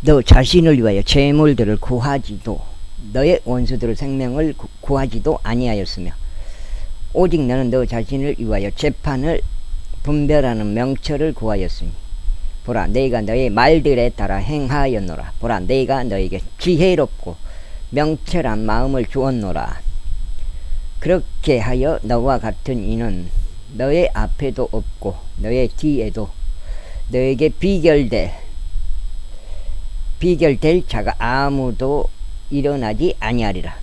너 자신을 위하여 재물들을 구하지도 너의 원수들의 생명을 구하지도 아니하였으며 오직 너는 너 자신을 위하여 재판을 분별하는 명철을 구하였으니 보라 내가 너의 말들에 따라 행하였노라. 보라 내가 너에게 지혜롭고 명철한 마음을 주었노라. 그렇게 하여 너와 같은 이는 너의 앞에도 없고 너의 뒤에도 너에게 비결될 자가 아무도 일어나지 아니하리라.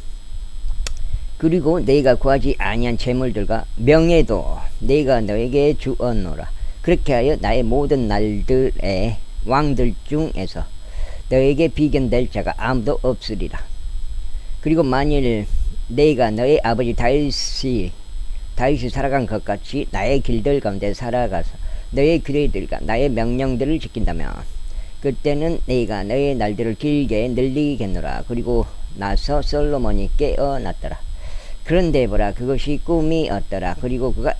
그리고 내가 구하지 아니한 재물들과 명예도 내가 너에게 주었노라. 그렇게 하여 나의 모든 날들의 왕들 중에서 너에게 비견될 자가 아무도 없으리라. 그리고 만일 내가 너의 아버지 다윗이 살아간 것 같이 나의 길들 가운데 살아가서 너의 규례들과 나의 명령들을 지킨다면 그때는 내가 너의 날들을 길게 늘리겠노라. 그리고 나서 솔로몬이 깨어났더라. 그런데 보라 그것이 꿈이었더라. 그리고 그가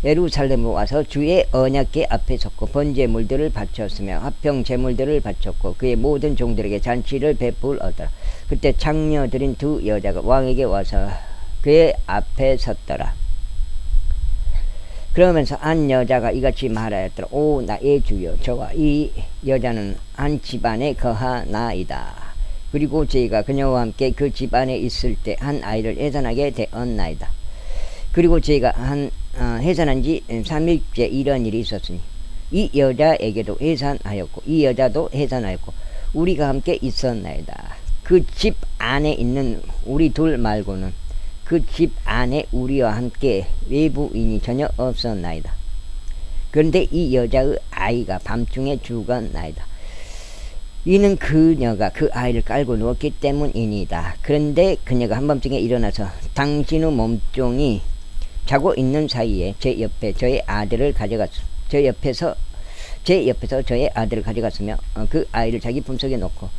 예루살렘으로 와서 주의 언약궤 앞에 섰고 번제물들을 바쳤으며 화평 제물들을 바쳤고 그의 모든 종들에게 잔치를 베풀었더라. 그때 장녀들인 두 여자가 왕에게 와서 그의 앞에 섰더라. 그러면서 한 여자가 이같이 말하였더라. 오 나의 주여, 저와 이 여자는 한 집안에 거하나이다. 그리고 저희가 그녀와 함께 그 집안에 있을 때 한 아이를 해산하게 되었나이다. 그리고 저희가 해산한 지 3일째 이런 일이 있었으니 이 여자에게도 해산하였고 이 여자도 해산하였고 우리가 함께 있었나이다. 그 집 안에 있는 우리 둘 말고는 그 집 안에 우리와 함께 외부인이 전혀 없었나이다. 그런데 이 여자의 아이가 밤중에 죽었나이다. 이는 그녀가 그 아이를 깔고 누웠기 때문이니다. 그런데 그녀가 한밤중에 일어나서 당신의 몸종이 자고 있는 사이에 제 옆에 저의 아들을 가져갔어. 제 옆에서 저의 아들을 가져갔으며 그 아이를 자기 품속에 놓고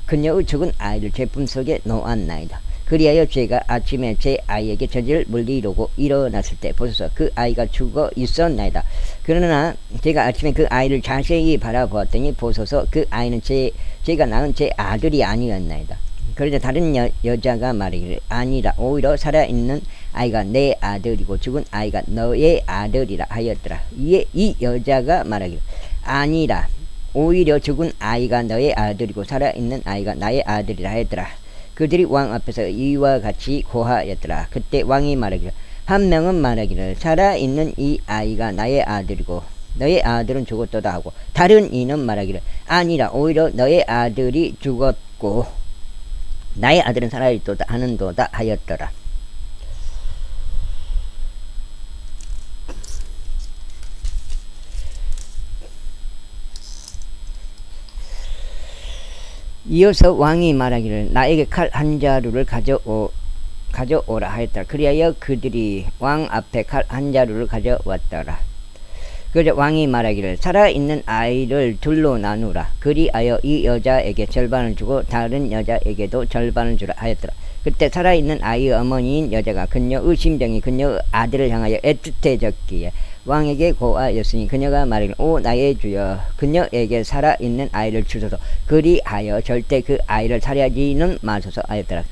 그녀의 죽은 아이를 제 품속에 놓았나이다. 그리하여 제가 아침에 제 아이에게 저지를 물리려고 일어났을 때 보소서 그 아이가 죽어 있었나이다. 그러나 제가 아침에 그 아이를 자세히 바라보았더니 보소서 그 아이는 제가 낳은 제 아들이 아니었나이다. 그러자 다른 여자가 말하기를 아니라 오히려 살아있는 아이가 내 아들이고 죽은 아이가 너의 아들이라 하였더라. 이에 이 여자가 말하기를 아니라 오히려 죽은 아이가 너의 아들이고 살아있는 아이가 나의 아들이라 하였더라. 그들이 왕 앞에서 이와 같이 고하였더라. 그때 왕이 말하기를 한 명은 말하기를 살아있는 이 아이가 나의 아들이고 너의 아들은 죽었도다 하고 다른 이는 말하기를 아니라 오히려 너의 아들이 죽었고 나의 아들은 살아있도다 하는도다 하였더라. 이어서 왕이 말하기를 나에게 칼 한 자루를 가져오라 하였더라. 그리하여 그들이 왕 앞에 칼 한 자루를 가져왔더라. 그러자 왕이 말하기를 살아있는 아이를 둘로 나누라. 그리하여 이 여자에게 절반을 주고 다른 여자에게도 절반을 주라 하였더라. 그때 살아있는 아이의 어머니인 여자가 그녀의 심정이 그녀의 아들을 향하여 애틋해졌기에 왕에게 고하였으니 그녀가 말하기를 오 나의 주여 그녀에게 살아있는 아이를 주소서. 그리하여 절대 그 아이를 살해하지는 마소서 하였더라.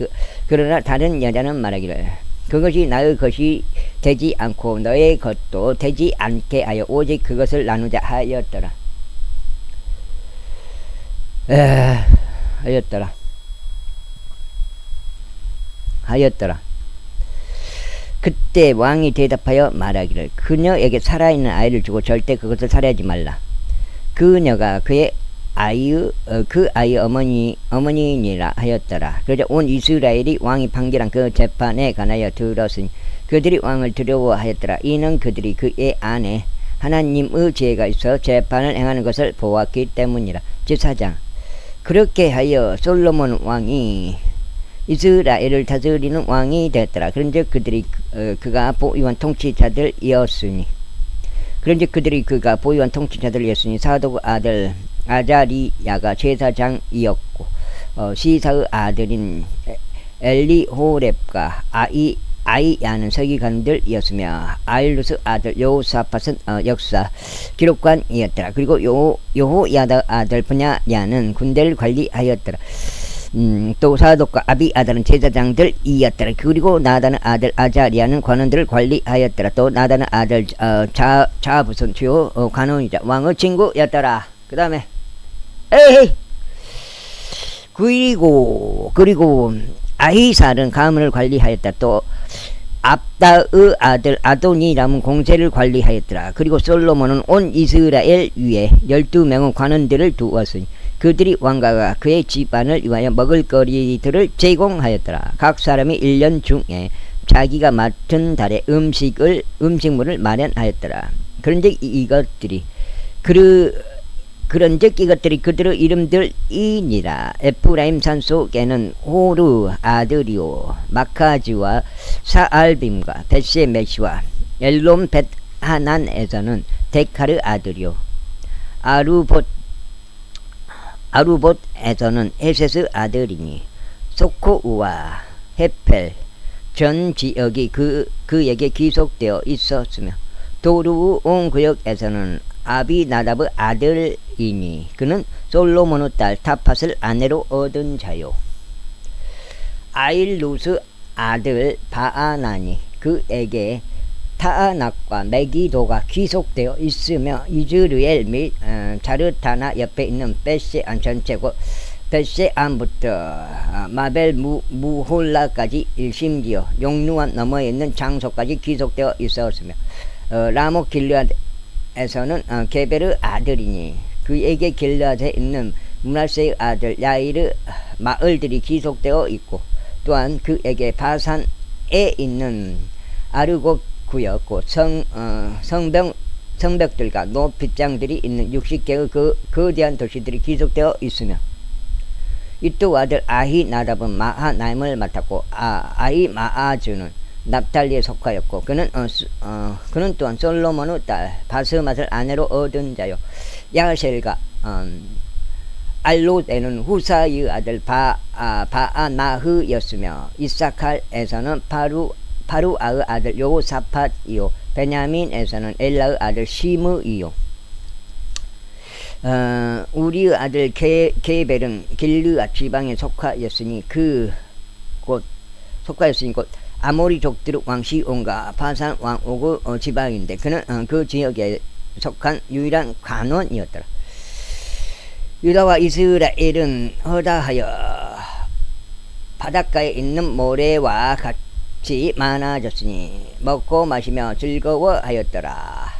그러나 다른 여자는 말하기를 그것이 나의 것이 되지 않고 너의 것도 되지 않게 하여 오직 그것을 나누자 하였더라. 하였더라. 그때 왕이 대답하여 말하기를 그녀에게 살아있는 아이를 주고 절대 그것을 살해하지 말라. 그녀가 그 아이의 어머니니라 하였더라. 그러자 온 이스라엘이 왕이 판결한 그 재판에 관하여 들었으니 그들이 왕을 두려워하였더라. 이는 그들이 그의 안에 하나님의 지혜가 있어 재판을 행하는 것을 보았기 때문이라. 제4장. 그렇게 하여 솔로몬 왕이 이스라엘을 다스리는 왕이 되었더라. 그런즉 그들이 그가 보위원 통치자들이었으니 사독의 아들 아자리야가 제사장이었고 시사의 아들인 엘리호렙과 아이야는 서기관들이었으며 아일루스 아들 여호사밧은 역사 기록관이었더라. 그리고 여호야다 아들 분야야는 군대를 관리하였더라. 또 사독과 아비 아들은 제사장들이었더라. 그리고 나단의 아들 아자리아는 관원들을 관리하였더라. 또 나단의 아들 자붓은 주요 관원이자 왕의 친구였더라. 그 다음에 에이 그리고 아히살은 가문을 관리하였다. 또 압다의 아들 아도니람은 공세를 관리하였더라. 그리고 솔로몬은 온 이스라엘 위에 12명의 관원들을 두었으니 그들이 왕가가 그의 집안을 위하여 먹을거리들을 제공하였더라. 각 사람이 1년 중에 자기가 맡은 달에 음식물을 마련하였더라. 그런즉 이것들이 그들의 이름들이니라. 에프라임 산속에는 호르 아들이요 마카지와 사알빔과 벳세메시와 엘롬 벳하난에서는 데카르 아들이요 아루봇에서는 헤세스 아들이니 소코우와 헤펠 전 지역이 그에게 귀속되어 있었으며 도루 온 구역에서는 아비나답의 아들이니 그는 솔로몬의 딸 타팟을 아내로 얻은 자요. 아일루스 아들 바아나니 그에게 타아낙과 메기도가 귀속되어 있으며 이즈르엘 및 자르타나 옆에 있는 벳세안 전체고 벳세안부터 마벨 무홀라까지 심지어 용루암 너머에 있는 장소까지 귀속되어 있었으며 라모 길르앗에서는 게베르 아들이니 그에게 길르앗에 있는 문하세의 아들 야이르 마을들이 귀속되어 있고 또한 그에게 바산에 있는 아르곱 구였고 성벽들과 높이장들이 있는 60개의 거대한 도시들이 귀속되어 있으며 이또 아들 아히나답은 마하나임을 맡았고 아히마아즈는 납달리에 속하였고 그는 또한 솔로몬의 딸 바스맛을 아내로 얻은 자요. 야셀과 알롯에는 후사의 아들 바아나흐였으며 이사칼에서는 파루아의 아들 요사팟이요 베냐민에서는 엘라의 아들 시므이요 우리의 아들 게벨은 길르앗 지방에 속하였으니 곧 아모리족들의 왕 시온과 바산 왕 오그 지방인데 그는 그 지역에 속한 유일한 관원이었더라. 유다와 이스라엘은 허다하여 바닷가에 있는 모래와 같이 많아졌으니 먹고 마시며 즐거워하였더라.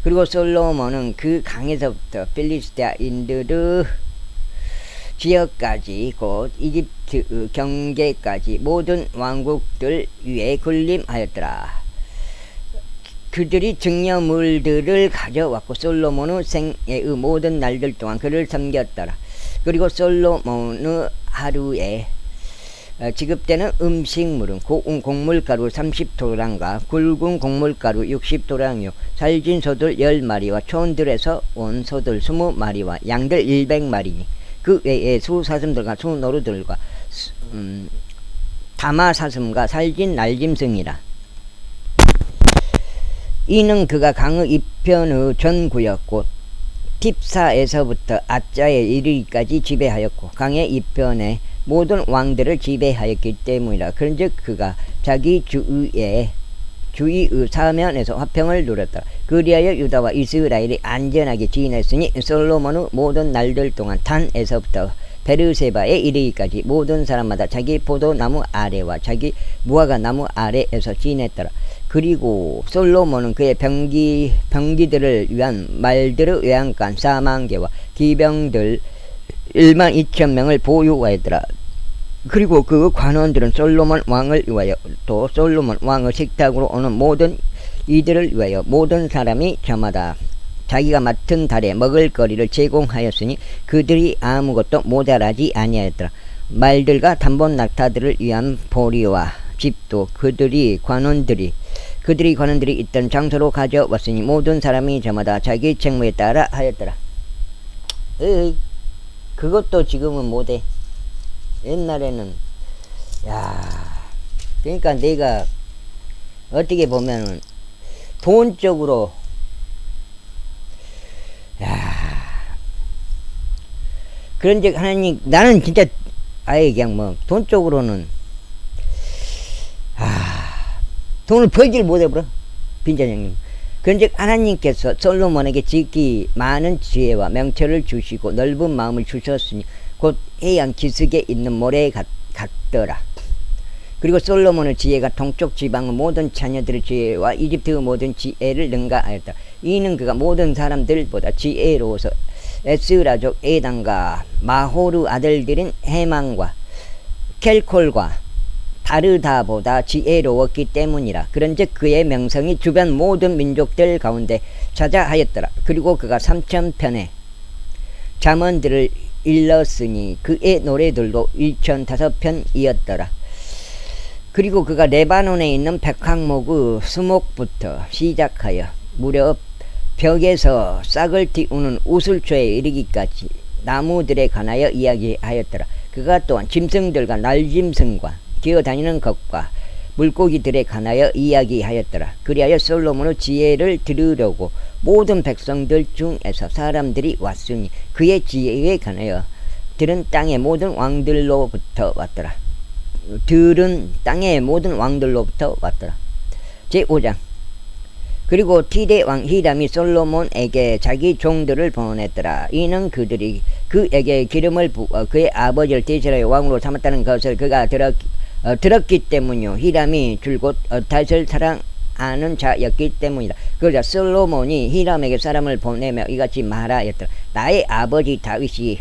그리고 솔로몬은 그 강에서부터 필리스티아인들의 지역까지 곧 이집트 경계까지 모든 왕국들 위에 군림하였더라. 그들이 증여물들을 가져왔고 솔로몬의 생애의 모든 날들 동안 그를 섬겼더라. 그리고 솔로몬의 하루에 지급되는 음식물은 고운 곡물가루 30도랑과 굵은 곡물가루 60도랑이요 살진 소들 10마리와 촌들에서 온 소들 20마리와 양들 100마리니 그 외에 수사슴들과 수노루들과 다마사슴과 살진 날짐승이라. 이는 그가 강의 이편의 전구였고 팁사에서부터 아짜에 이르기까지 지배하였고 강의 이편에 모든 왕들을 지배하였기 때문이라. 그런즉 그가 자기 주위의 사면에서 화평을 누렸다. 그리하여 유다와 이스라엘이 안전하게 지냈으니 솔로몬의 모든 날들 동안 단에서부터 베르세바에 이르기까지 모든 사람마다 자기 포도나무 아래와 자기 무화과 나무 아래에서 지냈더라. 그리고 솔로몬은 그의 병기들을 위한 말들의 외양간 4만 개와 기병들 1만 2천 명을 보유하였더라. 그리고 그 관원들은 솔로몬 왕을 위하여 또 솔로몬 왕의 식탁으로 오는 모든 이들을 위하여 모든 사람이 저마다 자기가 맡은 달에 먹을 거리를 제공하였으니 그들이 아무것도 모자라지 아니하였더라. 말들과 단본 낙타들을 위한 보리와 집도 그들이 관원들이 있던 장소로 가져왔으니 모든 사람이 저마다 자기 책무에 따라 하였더라. 그것도 지금은 못해. 옛날에는 그러니까 내가 어떻게 보면은 돈적으로 그런즉 하나님 나는 진짜 아예 그냥 뭐 돈적으로는 돈을 벌지를 못해버려 빈자장님. 그런즉 하나님께서 솔로몬에게 지극히 많은 지혜와 명철을 주시고 넓은 마음을 주셨으니 곧 해안 기슭에 있는 모래 같더라. 그리고 솔로몬의 지혜가 동쪽 지방의 모든 자녀들의 지혜와 이집트의 모든 지혜를 능가하였다. 이는 그가 모든 사람들보다 지혜로워서 에스라족 에단과 마호르 아들들인 해만과 켈콜과 다르다보다 지혜로웠기 때문이라. 그런즉 그의 명성이 주변 모든 민족들 가운데 자자하였더라. 그리고 그가 3000편의 잠언들을 일렀으니 그의 노래들도 1005편이었더라. 그리고 그가 레바논에 있는 백항목의 수목부터 시작하여 무려 벽에서 싹을 틔우는 우슬초에 이르기까지 나무들에 관하여 이야기하였더라. 그가 또한 짐승들과 날짐승과 기어다니는 것과 물고기들에 관하여 이야기하였더라. 그리하여 솔로몬의 지혜를 들으려고 모든 백성들 중에서 사람들이 왔으니 그의 지혜에 관하여 들은 땅의 모든 왕들로부터 왔더라. 들은 땅의 모든 왕들로부터 왔더라. 제5장. 그리고 티데 왕 히람이 솔로몬에게 자기 종들을 보냈더라. 이는 그들이 그에게 기름을 부어 그의 아버지를 대신하여 왕으로 삼았다는 것을 그가 들었기 때문이요. 히람이 줄곧 다윗을 사랑하는 자였기 때문이다. 그러자 솔로몬이 히람에게 사람을 보내며 이같이 말하였더라. 나의 아버지 다윗이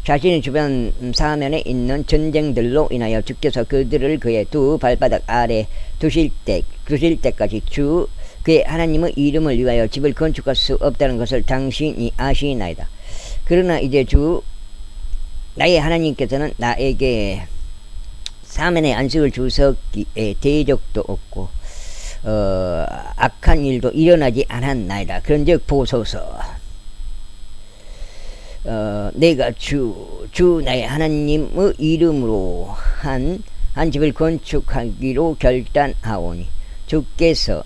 자신의 주변 사면에 있는 전쟁들로 인하여 주께서 그들을 그의 두 발바닥 아래 두실 때까지 그의 하나님의 이름을 위하여 집을 건축할 수 없다는 것을 당신이 아시나이다. 그러나 이제 나의 하나님께서는 나에게 사면의 안식을 주셨기에 대적도 없고 악한 일도 일어나지 않았나이다. 그런즉 보소서, 내가 주 나의 하나님의 이름으로 한 집을 건축하기로 결단하오니 주께서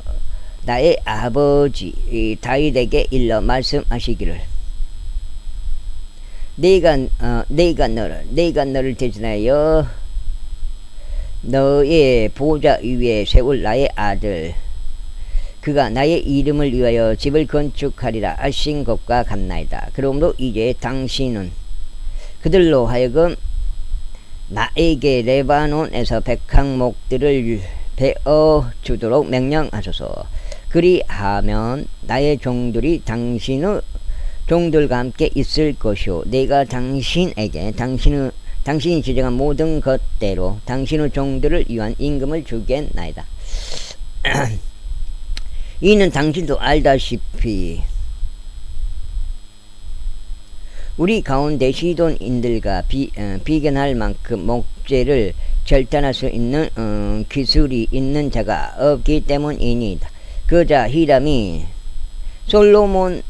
나의 아버지 다윗에게 일러 말씀하시기를 내가 너를 대신하여 너의 보좌 위에 세울 나의 아들 그가 나의 이름을 위하여 집을 건축하리라 하신 것과 같나이다. 그러므로 이제 당신은 그들로 하여금 나에게 레바논에서 백항목들을 베어 주도록 명령하소서. 그리하면 나의 종들이 당신의 종들과 함께 있을 것이요 내가 당신에게 당신이 지정한 모든 것대로 당신의 종들을 위한 임금을 주겠나이다. 이는 당신도 알다시피 우리 가운데 시돈인들과 비견할 만큼 목재를 절단할 수 있는 기술이 있는 자가 없기 때문이니다. 그자 히람이 솔로몬의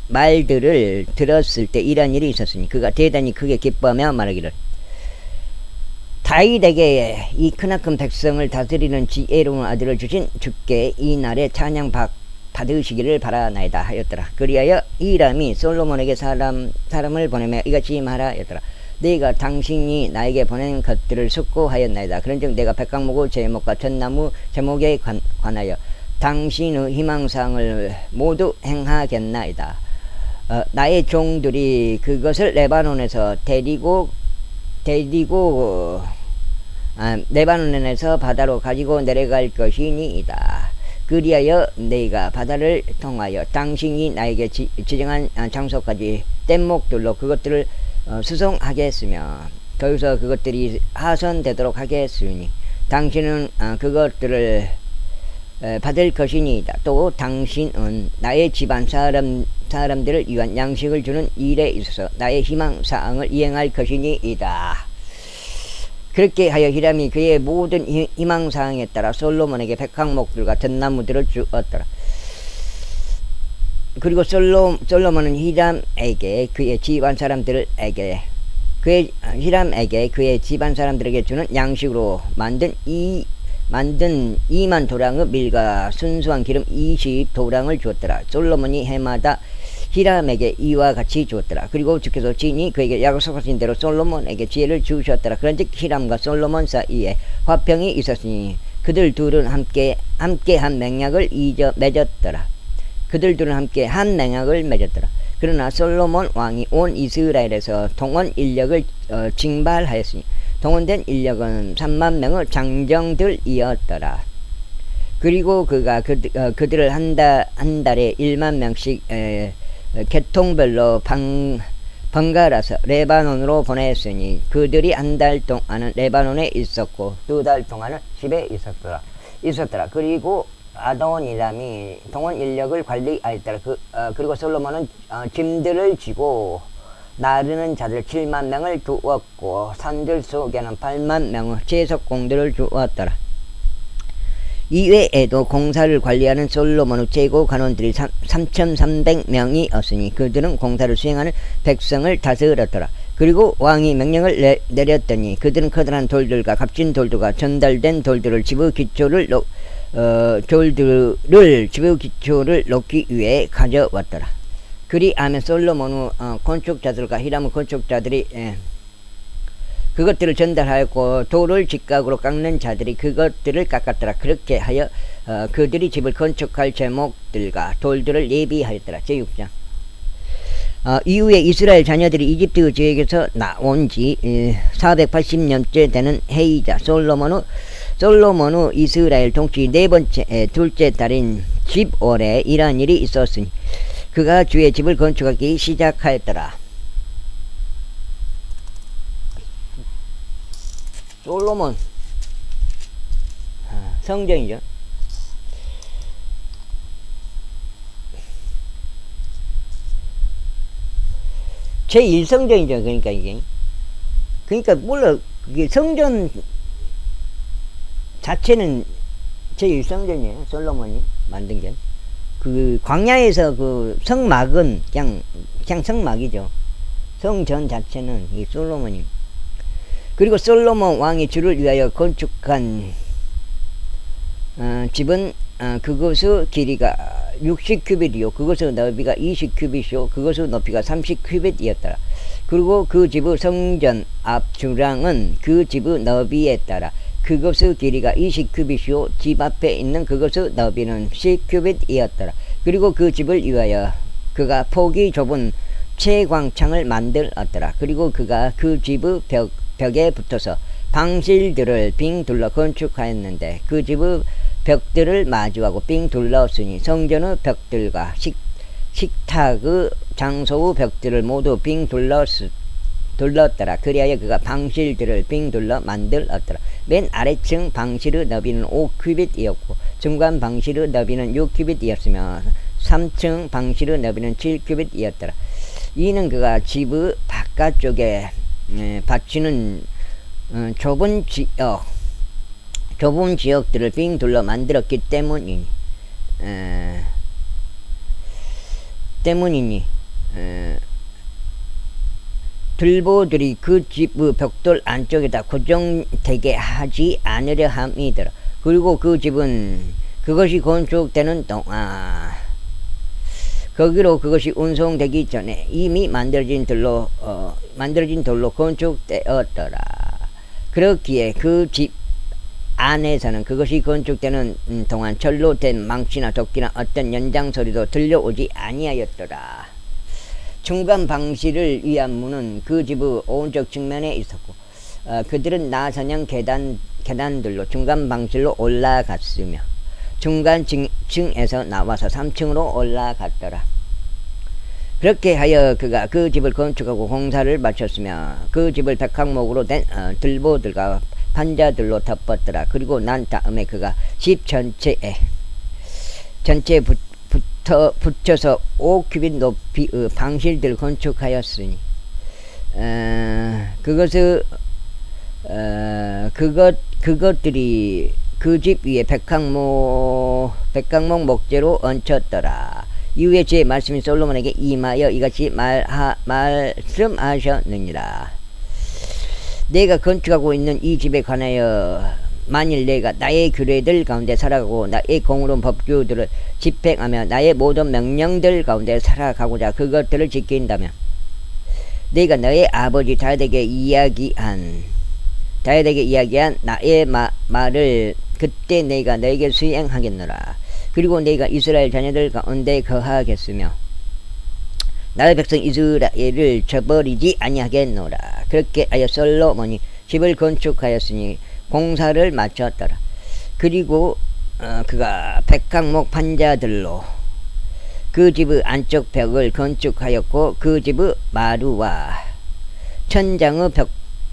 말들을 들었을 때 이런 일이 있었으니 그가 대단히 크게 기뻐하며 말하기를 다윗에게 이 크나큰 백성을 다스리는 지혜로운 아들을 주신 주께 이 날에 찬양 받으시기를 바라나이다 하였더라. 그리하여 히람이 솔로몬에게 사람을 보내며 이같이 말하였더라. 내가 당신이 나에게 보낸 것들을 숙고하였나이다. 그런즉 내가 백항목의 제목과 전나무 제목에 관하여 당신의 희망사항을 모두 행하겠나이다. 나의 종들이 그것을 레바논에서 레바논에서 바다로 가지고 내려갈 것이니이다. 그리하여 내가 바다를 통하여 당신이 나에게 지정한 장소까지 뗏목들로 그것들을 수송하겠으며 거기서 그것들이 하선되도록 하겠으니 당신은 그것들을 받을 것이니이다. 또 당신은 나의 집안 사람들을 위한 양식을 주는 일에 있어서 나의 희망사항을 이행할 것이니이다. 그렇게 하여 히람이 그의 모든 희망사항에 따라 솔로몬에게 백항목들과 전나무들을 주었더라. 그리고 솔로몬은 히람에게 그의 집안 사람들에게 그의 히람에게 그의 집안 사람들에게 주는 양식으로 만든 2만 도랑의 밀과 순수한 기름 20도랑을 주었더라. 솔로몬이 해마다 히람에게 이와 같이 주었더라. 그리고 주께서 친히 그에게 약속하신 대로 솔로몬에게 지혜를 주셨더라. 그런즉 히람과 솔로몬 사이에 화평이 있었으니 그들 둘은 함께 한 맹약을 맺었더라. 그들 둘은 함께 한 맹약을 맺었더라. 그러나 솔로몬 왕이 온 이스라엘에서 동원 인력을 징발하였으니 동원된 인력은 3만 명의 장정들이었더라. 그리고 그가 그들을 한 달에 1만 명씩 계통별로 번갈아서 레바논으로 보냈으니 그들이 한 달 동안은 레바논에 있었고 2달 동안은 집에 있었더라. 그리고 아도니람이 동원 인력을 관리하였더라. 그리고 솔로몬은 짐들을 지고 나르는 자들 7만 명을 두었고 산들 속에는 8만 명의 채석공들을 두었더라. 이외에도 공사를 관리하는 솔로몬의 최고 간원들이 3,300명이었으니 그들은 공사를 수행하는 백성을 다스렸더라. 그리고 왕이 명령을 내렸더니 그들은 커다란 돌들과 값진 돌들과 전달된 돌들을 집의 기초를 놓기 위해 가져왔더라. 그리하면 솔로몬의 건축자들과 히람의 건축자들이 그것들을 전달하였고 돌을 직각으로 깎는 자들이 그것들을 깎았더라. 그렇게 하여 그들이 집을 건축할 제목들과 돌들을 예비하였더라. 제6장. 이후에 이스라엘 자녀들이 이집트 지역에서 나온 지 480년째 되는 해이자 솔로몬의 이스라엘 통치 둘째 달인 집월에 이러한 일이 있었으니 그가 주의 집을 건축하기 시작하였더라. 솔로몬 성전이죠. 제1성전이죠. 그러니까 이게 물론 이게 성전 자체는 제1성전이에요. 솔로몬이 만든 게. 그 광야에서 그 성막은 그냥 성막이죠. 성전 자체는 이 솔로몬이. 그리고 솔로몬 왕이 주를 위하여 건축한 집은 그것의 길이가 60큐빗이요 그것의 넓이가 20큐빗이요 그것의 높이가 30큐빗이었더라. 그리고 그 집의 성전 앞 주랑은 그 집의 넓이에 따라 그것의 길이가 20큐빗이요 집 앞에 있는 그것의 넓이는 10큐빗이었더라. 그리고 그 집을 위하여 그가 폭이 좁은 채광창을 만들었더라. 그리고 그가 그 집의 벽에 붙어서 방실들을 빙 둘러 건축하였는데 그 집의 벽들을 마주하고 빙 둘렀으니 성전의 벽들과 식탁의 장소의 벽들을 모두 빙 둘렀더라. 그리하여 그가 방실들을 빙 둘러 만들었더라. 맨 아래층 방실의 너비는 5큐빗이었고 중간 방실의 너비는 6큐빗이었으며 3층 방실의 너비는 7큐빗이었더라. 이는 그가 집의 바깥쪽에 받치는 좁은 지역들을 빙 둘러 만들었기 때문이니 들보들이 그 집의 벽돌 안쪽에다 고정되게 하지 않으려 함이더라. 그리고 그 집은 그것이 건축되는 동안 거기로 그것이 운송되기 전에 이미 만들어진 돌로 건축되었더라. 그렇기에 그 집 안에서는 그것이 건축되는 동안 철로 된 망치나 도끼나 어떤 연장 소리도 들려오지 아니하였더라. 중간 방실을 위한 문은 그 집의 오른쪽 측면에 있었고 그들은 나선형 계단들로 중간 방실로 올라갔으며 중간 층에서 나와서 3층으로 올라갔더라. 그렇게 하여 그가 그 집을 건축하고 공사를 마쳤으며 그 집을 백항목으로 된 들보들과 판자들로 덮었더라. 그리고 난 다음에 그가 집 전체에 붙여서 5큐빗 높이의 방실들을 건축하였으니 그것들이 그 집 위에 백항목 목재로 얹혔더라. 이후에 제 말씀이 솔로몬에게 임하여 이같이 말씀하셨느니라. 내가 건축하고 있는 이 집에 관하여 만일 내가 나의 규례들 가운데 살아가고 나의 공의로운 법규들을 집행하며 나의 모든 명령들 가운데 살아가고자 그것들을 지킨다면 내가 너의 아버지 다윗에게 이야기한 나의 말을 그때 내가 너에게 수행하겠노라. 그리고 내가 이스라엘 자녀들 가운데 거하겠으며 나의 백성 이스라엘을 저버리지 아니하겠노라. 그렇게 하여 솔로몬이 집을 건축하였으니 공사를 마쳤더라. 그리고 그가 백항목 판자들로 그 집의 안쪽 벽을 건축하였고 그 집의 마루와 천장의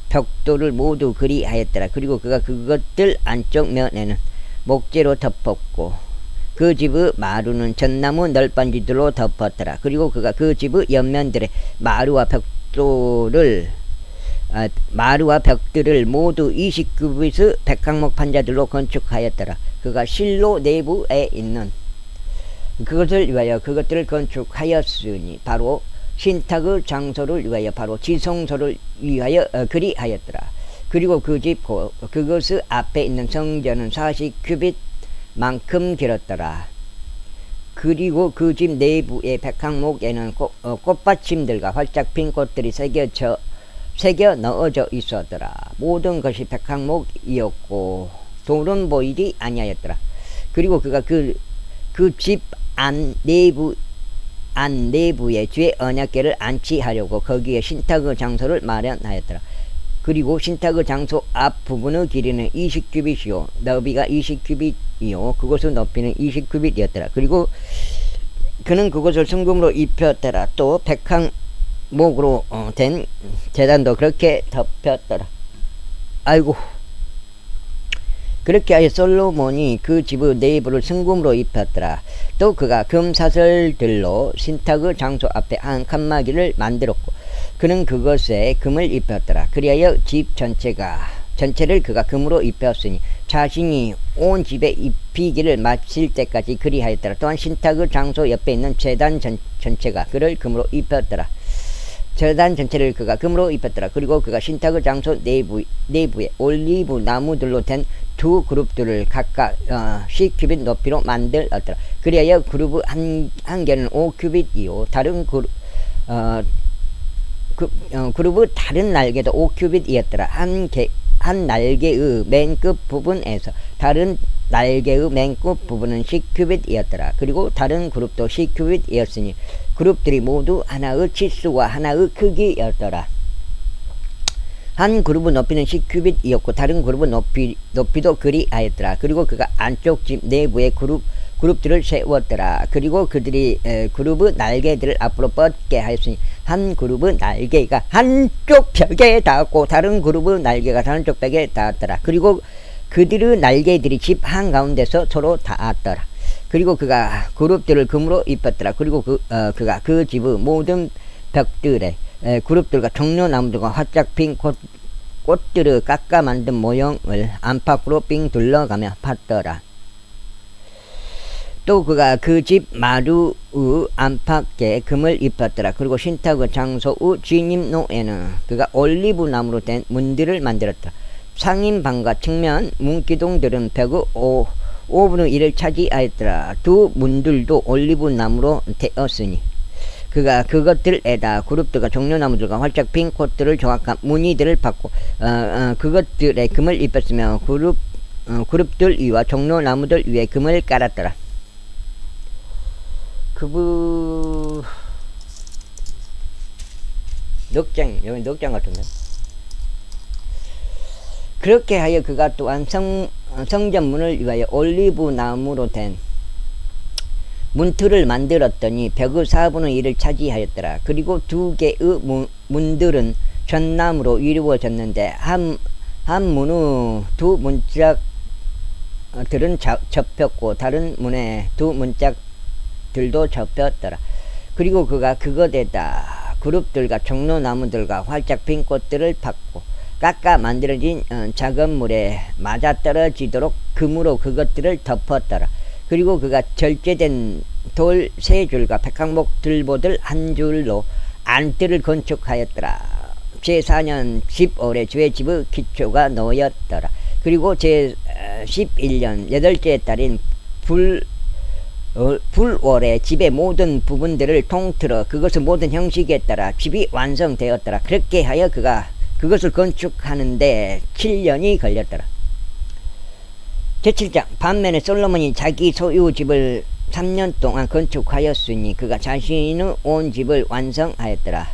벽돌을 모두 그리하였더라. 그리고 그가 그것들 안쪽 면에는 목재로 덮었고 그 집의 마루는 전나무 널빤지들로 덮었더라. 그리고 그가 그 집의 옆면들의 마루와 벽들을 모두 20규빗의 백항목 판자들로 건축하였더라. 그가 실로 내부에 있는 그것을 위하여 그것들을 건축하였으니 바로 신탁의 장소를 위하여 바로 지성소를 위하여 그리하였더라. 그리고 그 집 그것의 앞에 있는 성전은 40규빗만큼 길었더라. 그리고 그 집 내부의 백항목에는 꽃받침들과 활짝 핀 꽃들이 새겨 넣어져 있었더라. 모든 것이 백항목이었고 돌은 보이지 아니하였더라. 그리고 그가 그 집 내부에 주의 언약궤를 안치하려고 거기에 신탁의 장소를 마련하였더라. 그리고 신탁의 장소 앞 부분의 길이는 20규빗이요 너비가 20규빗이요 그곳의 높이는 20규빗이었더라. 그리고 그는 그것을 순금으로 입혔더라. 또 백항목으로 된 제단도 그렇게 덮였더라. 아이고. 그렇게 하여 솔로몬이 그 집의 내부를 순금으로 입혔더라. 또 그가 금사슬들로 신탁의 장소 앞에 한 칸막이를 만들었고 그는 그것에 금을 입혔더라. 그리하여 집 전체를 그가 금으로 입혔으니 자신이 온 집에 입히기를 마칠 때까지 그리하였더라. 또한 신탁의 장소 옆에 있는 제단 전체가 그를 금으로 입혔더라. 제단 전체를 그가 금으로 입혔더라. 그리고 그가 신탁의 장소 내부에 올리브 나무들로 된 두 그룹들을 각각 10규빗 높이로 만들었더라. 그리하여 그룹의 한 개는 5규빗이요 다른 그룹의 다른 날개도 5규빗이었더라. 한 날개의 맨 끝 부분에서 다른 날개의 맨 끝 부분은 10규빗이었더라. 그리고 다른 그룹도 10규빗이었으니 그룹들이 모두 하나의 치수와 하나의 크기였더라. 한 그룹의 높이는 10규빗이었고 다른 그룹의 높이도 그리하였더라. 그리고 그가 안쪽 집 내부에 그룹들을 세웠더라. 그리고 그들이 그룹의 날개들을 앞으로 뻗게 하였으니 한 그룹의 날개가 한쪽 벽에 닿았고 다른 그룹의 날개가 다른 쪽 벽에 닿았더라. 그리고 그들의 날개들이 집 한가운데서 서로 닿았더라. 그리고 그가 그룹들을 금으로 입혔더라. 그리고 그가 그 집의 모든 벽들에 그룹들과 종려나무들과 활짝 핀 꽃들을 깎아 만든 모형을 안팎으로 빙 둘러가며 팠더라. 또 그가 그 집 마루의 안팎에 금을 입혔더라. 그리고 신탁의 장소의 진입로에는 그가 올리브 나무로 된 문들을 만들었다. 상인방과 측면 문기둥들은 벽의 5분의 1을 차지하였더라. 두 문들도 올리브 나무로 되었으니 그가 그것들에다 그룹들과 종려나무들과 활짝 핀 꽃들을 정확한 무늬들을 받고 그것들에 금을 입혔으며 그룹들 위와 종려나무들 위에 금을 깔았더라. 여기 넉장 같은데. 그렇게 하여 그가 또한 성전문을 위하여 올리브 나무로 된 문틀을 만들었더니 벽의 4분의 1을 차지하였더라. 그리고 두 개의 문들은 전나무로 이루어졌는데 한 문의 두 문짝들은 접혔고 다른 문의 두 문짝들도 접혔더라. 그리고 그가 그것에다 그룹들과 종려나무들과 활짝 핀 꽃들을 팠고 깎아 만들어진 작은 물에 맞아떨어지도록 금으로 그것들을 덮었더라. 그리고 그가 절제된 돌 3줄과 백항목 들보들 1줄로 안뜰을 건축하였더라. 제4년 10월에 주의 집의 기초가 놓였더라. 그리고 제11년 8째 달인 불월에 집의 모든 부분들을 통틀어 그것의 모든 형식에 따라 집이 완성되었더라. 그렇게 하여 그가 그것을 건축하는데 7년이 걸렸더라. 제7장 반면에 솔로몬이 자기 소유 집을 3년 동안 건축하였으니 그가 자신의 온 집을 완성하였더라.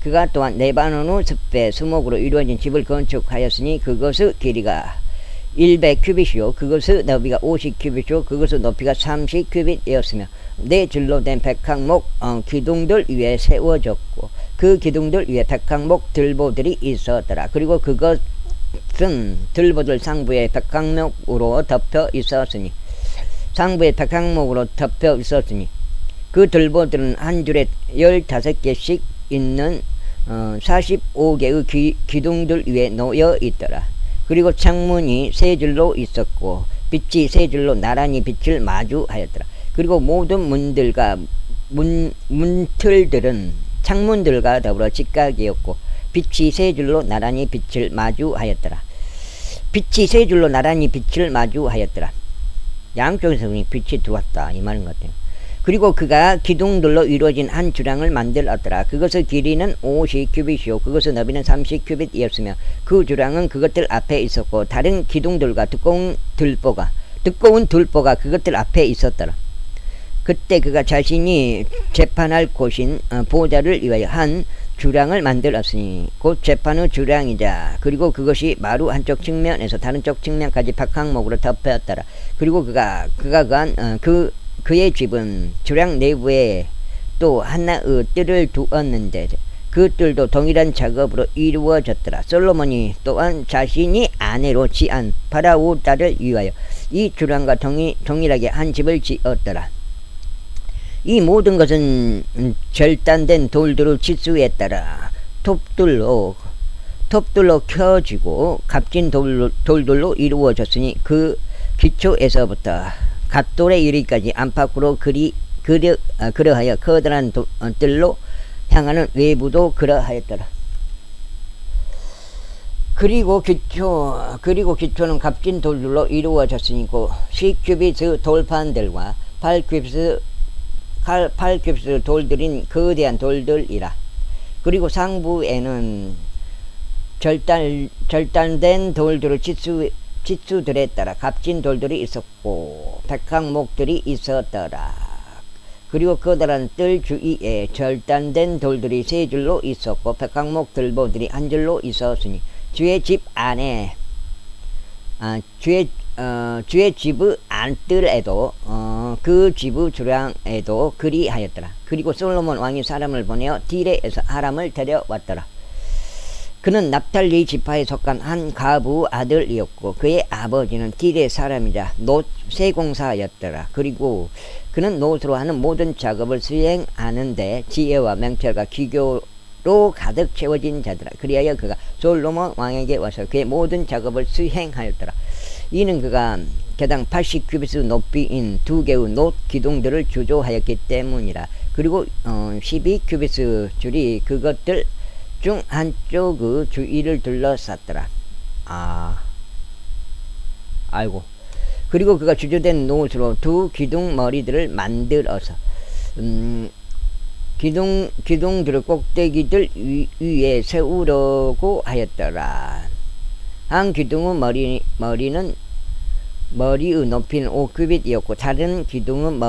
그가 또한 레바논의 숲에 수목으로 이루어진 집을 건축하였으니 그것의 길이가 100규빗이요 그것의 너비가 50규빗이요 그것의 높이가 30규빗이었으며 네 줄로 된 백항목 기둥들 위에 세워졌고 그 기둥들 위에 백항목 들보들이 있었더라. 그리고 그것은 들보들 상부에 백항목으로 덮여 있었으니 그 들보들은 한 줄에 15개씩 있는 45개의 기둥들 위에 놓여 있더라. 그리고 창문이 3줄로 있었고 빛이 3줄로 나란히 빛을 마주하였더라. 그리고 모든 문들과 문틀들은 창문들과 더불어 직각이었고 빛이 3줄로 나란히 빛을 마주하였더라. 양쪽에서 빛이 들어왔다 이 말인 것 같아요. 그리고 그가 기둥들로 이루어진 한 주량을 만들었더라. 그것의 길이는 50규빗이요 그것의 너비는 30규빗이었으며 그 주량은 그것들 앞에 있었고 다른 기둥들과 두꺼운 들보가 그것들 앞에 있었더라. 그때 그가 자신이 재판할 곳인 보좌를 위하여 한 주량을 만들었으니 곧 재판의 주량이자 그리고 그것이 마루 한쪽 측면에서 다른 쪽 측면까지 백항목으로 덮였더라. 그리고 그가 그의 집은 주량 내부에 또 하나의 뜰을 두었는데 그 뜰도 동일한 작업으로 이루어졌더라. 솔로몬이 또한 자신이 아내로 취한 파라오 딸을 위하여 이 주량과 동일하게 한 집을 지었더라. 이 모든 것은 절단된 돌들의 치수에 따라 톱들로 켜지고 값진 돌들로 이루어졌으니 그 기초에서부터 갓돌에 이르기까지 안팎으로 그러하여 커다란 뜰로 향하는 외부도 그러하였더라. 그리고 기초는 값진 돌들로 이루어졌으니 그 10규빗의 돌판들과 8규빗의 돌들인 거대한 돌들이라. 그리고 상부에는 절단된 돌들의 치수들에 따라 값진 돌들이 있었고 백항목들이 있었더라. 그리고 커다란 뜰 주위에 절단된 돌들이 3줄로 있었고 백항목 들보들이 한 줄로 있었으니 주의 집 안에 주의 집의 안뜰에도 그 집의 주량에도 그리하였더라. 그리고 솔로몬 왕이 사람을 보내어 디레에서 아람을 데려왔더라. 그는 납달리 지파에 속한 한 가부 아들이었고 그의 아버지는 디레 사람이자 놋 세공사였더라. 그리고 그는 놋으로 하는 모든 작업을 수행하는데 지혜와 명철과 기교로 가득 채워진 자더라. 그리하여 그가 솔로몬 왕에게 와서 그의 모든 작업을 수행하였더라. 이는 그가 개당 80규빗의 높이인 2개의 놋 기둥들을 주조하였기 때문이라. 그리고 12규빗의 줄이 그것들 중 한쪽의 주위를 둘러쌌더라. 아이고. 그리고 그가 주조된 놋으로 2 기둥 머리들을 만들어서 기둥들의 꼭대기들 위에 세우려고 하였더라. 한 기둥의 머리의 높이는 5규빗이었고 다른 기둥의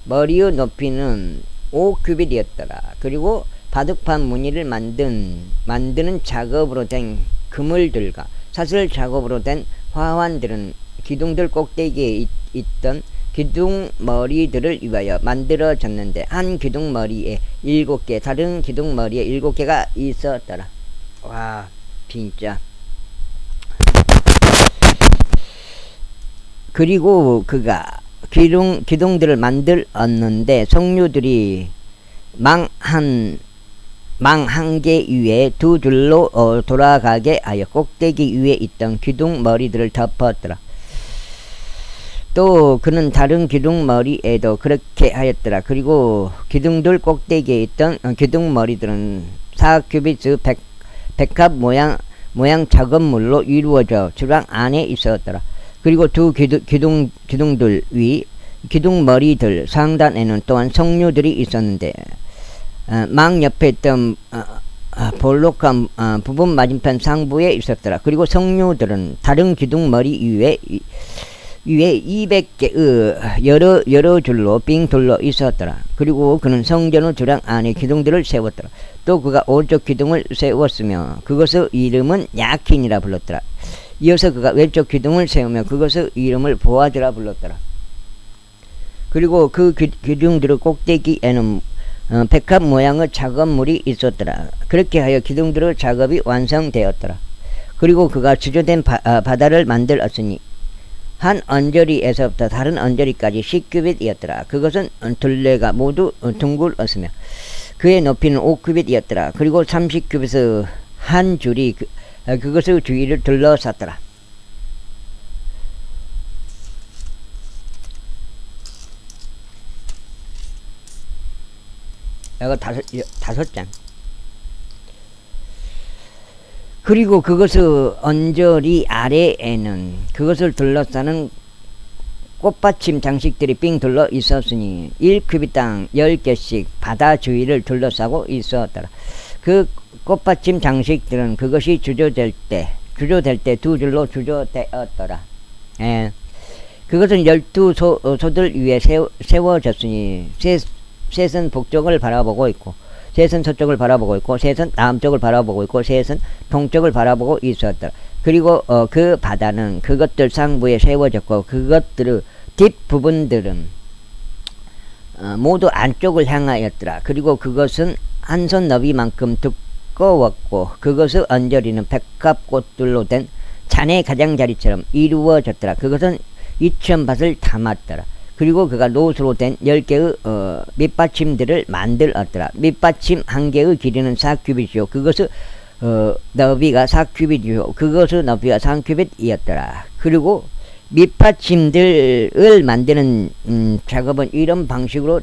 머리의 높이는 5규빗이었더라. 그리고 바둑판 무늬를 만드는 작업으로 된 그물들과 사슬 작업으로 된 화환들은 기둥들 꼭대기에 있던 기둥 머리들을 위하여 만들어졌는데 한 기둥 머리에 7개 다른 기둥 머리에 7개가 있었더라. 와 진짜. 그리고 그가 기둥들을 만들었는데 석류들이 망 한 개 위에 2줄로 돌아가게 하여 꼭대기 위에 있던 기둥 머리들을 덮었더라. 또 그는 다른 기둥머리에도 그렇게 하였더라. 그리고 기둥들 꼭대기에 있던 기둥머리들은 4규빗의 백합 모양 작업물로 이루어져 주랑 안에 있었더라. 그리고 두 기둥들 위 기둥머리들 상단에는 또한 성류들이 있었는데 망 옆에 있던 볼록한 부분 맞은편 상부에 있었더라. 그리고 성류들은 다른 기둥머리 위에 200개의 여러 줄로 빙 둘러 있었더라. 그리고 그는 성전의 주랑 안에 기둥들을 세웠더라. 또 그가 오른쪽 기둥을 세웠으며 그것의 이름은 야킨이라 불렀더라. 이어서 그가 왼쪽 기둥을 세우며 그것의 이름을 보아즈라 불렀더라. 그리고 그 기둥들의 꼭대기에는 백합 모양의 작업물이 있었더라. 그렇게 하여 기둥들의 작업이 완성되었더라. 그리고 그가 주조된 바다를 만들었으니 한 언저리에서부터 다른 언저리까지 10규빗이었더라. 그것은 둘레가 모두 둥글었으며 그의 높이는 5규빗이었더라. 그리고 30규빗의 한 줄이 그것의 주위를 둘러쌌더라. 이거 다섯 장. 그리고 그것의 언저리 아래에는 그것을 둘러싸는 꽃받침 장식들이 빙 둘러 있었으니 1규빗당 10개씩 바다 주위를 둘러싸고 있었더라. 그 꽃받침 장식들은 그것이 주조될 때 두 줄로 주조되었더라. 그것은 12소들 위에 세워졌으니 셋은 북쪽을 바라보고 있고 셋은 서쪽을 바라보고 있고 셋은 남쪽을 바라보고 있고 셋은 동쪽을 바라보고 있었더라. 그리고 그 바다는 그것들 상부에 세워졌고 그것들의 뒷부분들은 모두 안쪽을 향하였더라. 그리고 그것은 한 손 너비만큼 두꺼웠고 그것의 언저리는 백합꽃들로 된 잔의 가장자리처럼 이루어졌더라. 그것은 2000밭을 담았더라. 그리고 그가 노수로 된 10개의 밑받침들을 만들었더라. 밑받침 한 개의 길이는 4규빗이요 그것의 너비가 4규빗이요 그것의 너비가 3규빗이었더라. 그리고 밑받침들을 만드는 작업은 이런 방식으로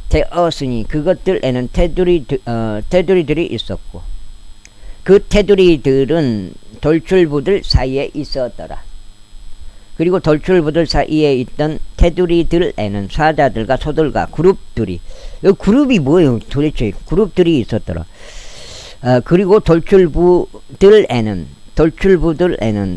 되었으니 그것들에는 테두리들이 있었고 그 테두리들은 돌출부들 사이에 있었더라. 그리고 돌출부들 사이에 있던 테두리들에는 사자들과 소들과 그룹들이 그룹이 뭐예요 도대체 그룹들이 있었더라. 그리고 돌출부들에는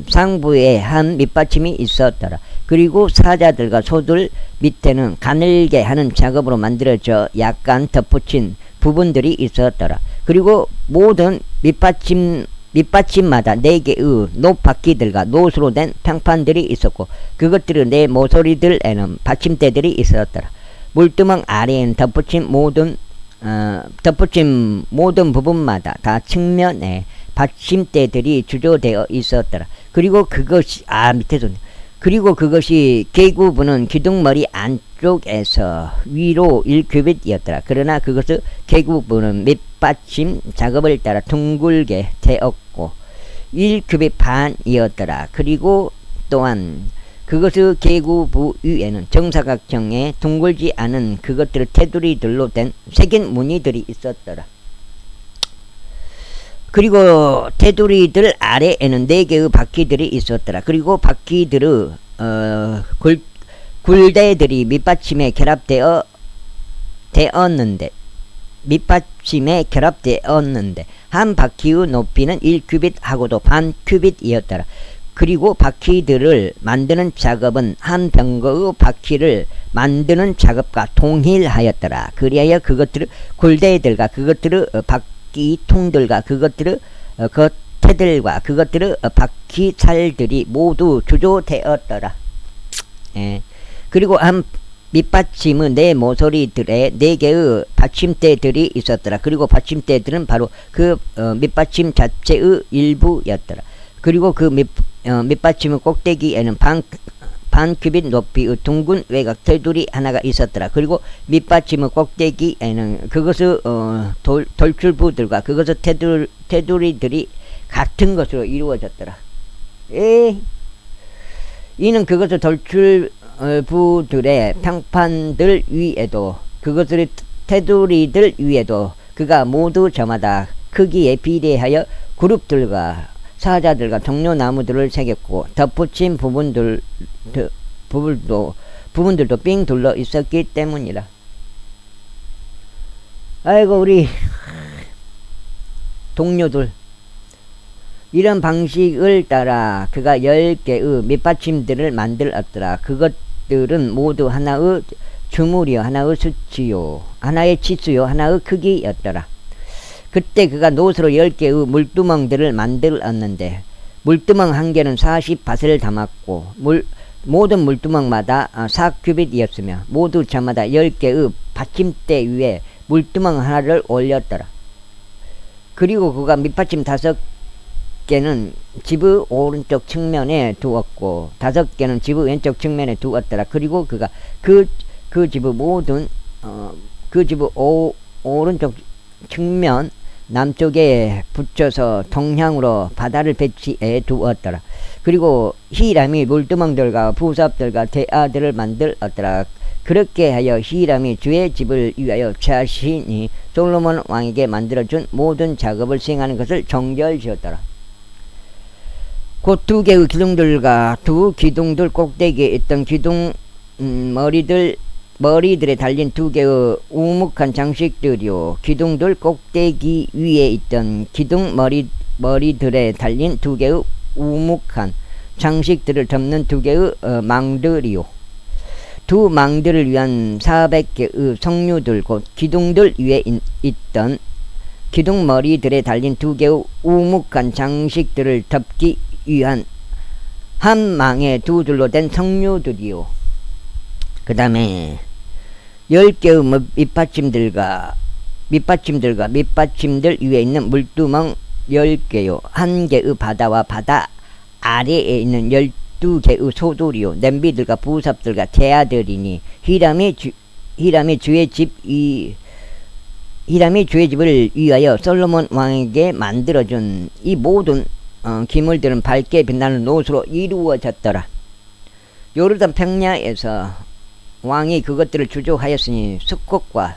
상부에 한 밑받침이 있었더라. 그리고 사자들과 소들 밑에는 가늘게 하는 작업으로 만들어져 약간 덧붙인 부분들이 있었더라. 그리고 모든 밑받침마다 4개의 노바퀴들과 노수로 된 평판들이 있었고 그것들의 네 모서리들에는 받침대들이 있었더라. 물두멍 아래에는 덧붙인 모든 부분마다 다 측면에 받침대들이 주조되어 있었더라. 그리고 그것이 계구부는 기둥머리 안쪽에서 위로 1규빗이었더라. 그러나 그것의 계구부는 밑받침 작업을 따라 둥글게 되었고 1규빗 반이었더라. 그리고 또한 그것의 계구부 위에는 정사각형의 둥글지 않은 그것들의 테두리들로 된 새긴 무늬들이 있었더라. 그리고 테두리들 아래에는 4개의 바퀴들이 있었더라. 그리고 바퀴들의 굴대들이 밑받침에 결합되었는데 한 바퀴의 높이는 1규빗하고도 반 규빗이었더라. 그리고 바퀴들을 만드는 작업은 한 병거의 바퀴를 만드는 작업과 동일하였더라. 그리하여 그것들의 굴대들과 그것들의 바퀴통들과 그것들의 겉테들과 그것들의 바퀴살들이 모두 주조되었더라. 그리고 한 밑받침의 네 모서리들에 4개의 받침대들이 있었더라. 그리고 받침대들은 바로 그 밑받침 자체의 일부였더라. 그리고 그 밑받침의 꼭대기에는 반 규빗 높이의 둥근 외곽 테두리 하나가 있었더라. 그리고 밑받침의 꼭대기에는 그것의 돌출부들과 그것의 테두리들이 같은 것으로 이루어졌더라. 이는 그것을 돌출부들의 평판들 위에도 그것의 테두리들 위에도 그가 모두 저마다 크기에 비례하여 그룹들과 사자들과 종려나무들을 새겼고 덧붙인 부분들도 삥 둘러 있었기 때문이라. 아이고 우리 동료들, 이런 방식을 따라 그가 10개의 밑받침들을 만들었더라. 그것들은 모두 하나의 주물이요, 하나의 수치요, 하나의 치수요, 하나의 크기였더라. 그때 그가 노스로 10개의 물두멍들을 만들었는데 물두멍 한 개는 40밭을 담았고 모든 물두멍마다 4규빗이었으며 모두 저마다 10개의 받침대 위에 물두멍 하나를 올렸더라. 그리고 그가 밑받침 5개는 집의 오른쪽 측면에 두었고 5개는 집의 왼쪽 측면에 두었더라. 그리고 그가 그 집의 모든 그 집의 오른쪽 측면 남쪽에 붙여서 동향으로 바다를 배치해 두었더라. 그리고 히람이 물두멍들과 부삽들과 대아들을 만들었더라. 그렇게 하여 히람이 주의 집을 위하여 자신이 솔로몬 왕에게 만들어준 모든 작업을 수행하는 것을 정결지었더라. 곧 2개의 기둥들과 2 기둥들 꼭대기에 있던 기둥 머리들에 달린 2개의 우묵한 장식들이요, 기둥들 꼭대기 위에 있던 기둥 머리들에 달린 2개의 우묵한 장식들을 덮는 2개의 망들이요, 2 망들을 위한 400개의 석류들, 곧 기둥들 위에 있던 기둥 머리들에 달린 2개의 우묵한 장식들을 덮기 위한 한 망에 2줄로 된 석류들이요. 그 다음에 10개의 밑받침들 위에 있는 물두멍 10개요. 1개의 바다와 바다 아래에 있는 12개의 소들이요. 냄비들과 부삽들과 대야들이니 히람이 주의 집을 위하여 솔로몬 왕에게 만들어준 이 모든 기물들은 밝게 빛나는 노수로 이루어졌더라. 요르단 평야에서 왕이 그것들을 주조하였으니 수컷과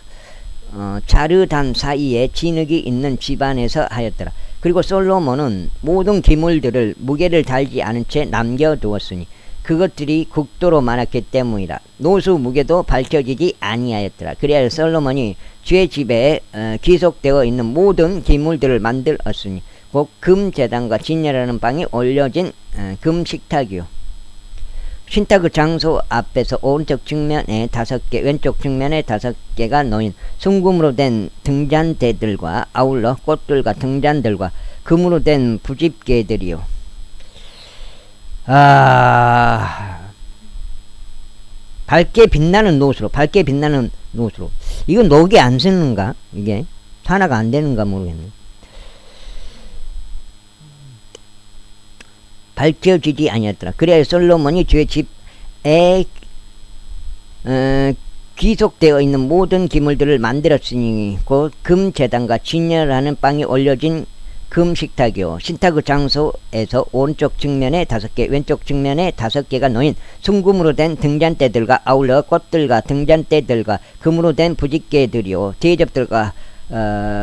자르단 사이에 진흙이 있는 집안에서 하였더라. 그리고 솔로몬은 모든 기물들을 무게를 달지 않은 채 남겨두었으니 그것들이 극도로 많았기 때문이라. 노수 무게도 밝혀지지 아니하였더라. 그래야 솔로몬이 주의 집에 기속되어 있는 모든 기물들을 만들었으니 곧 금제단과 진열하는 방에 올려진 금식탁이요, 신탁의 장소 앞에서 오른쪽 측면에 5개, 왼쪽 측면에 5개가 놓인 순금으로 된 등잔대들과 아울러 꽃들과 등잔들과 금으로 된 부집개들이요. 밝게 빛나는 노수로, 이건 녹이 안 새는가? 이게 하나가 안 되는가 모르겠네. 밝혀지지 아니었더라. 그래야 솔로몬이 주의 집에 귀속되어 있는 모든 기물들을 만들었으니 곧 금제단과 진열하는 빵이 올려진 금식탁이요, 신탁의 장소에서 오른쪽 측면에 5개, 왼쪽 측면에 5개가 놓인 순금으로 된 등잔대들과 아울러 꽃들과 등잔대들과 금으로 된 부집개들이요, 대접들과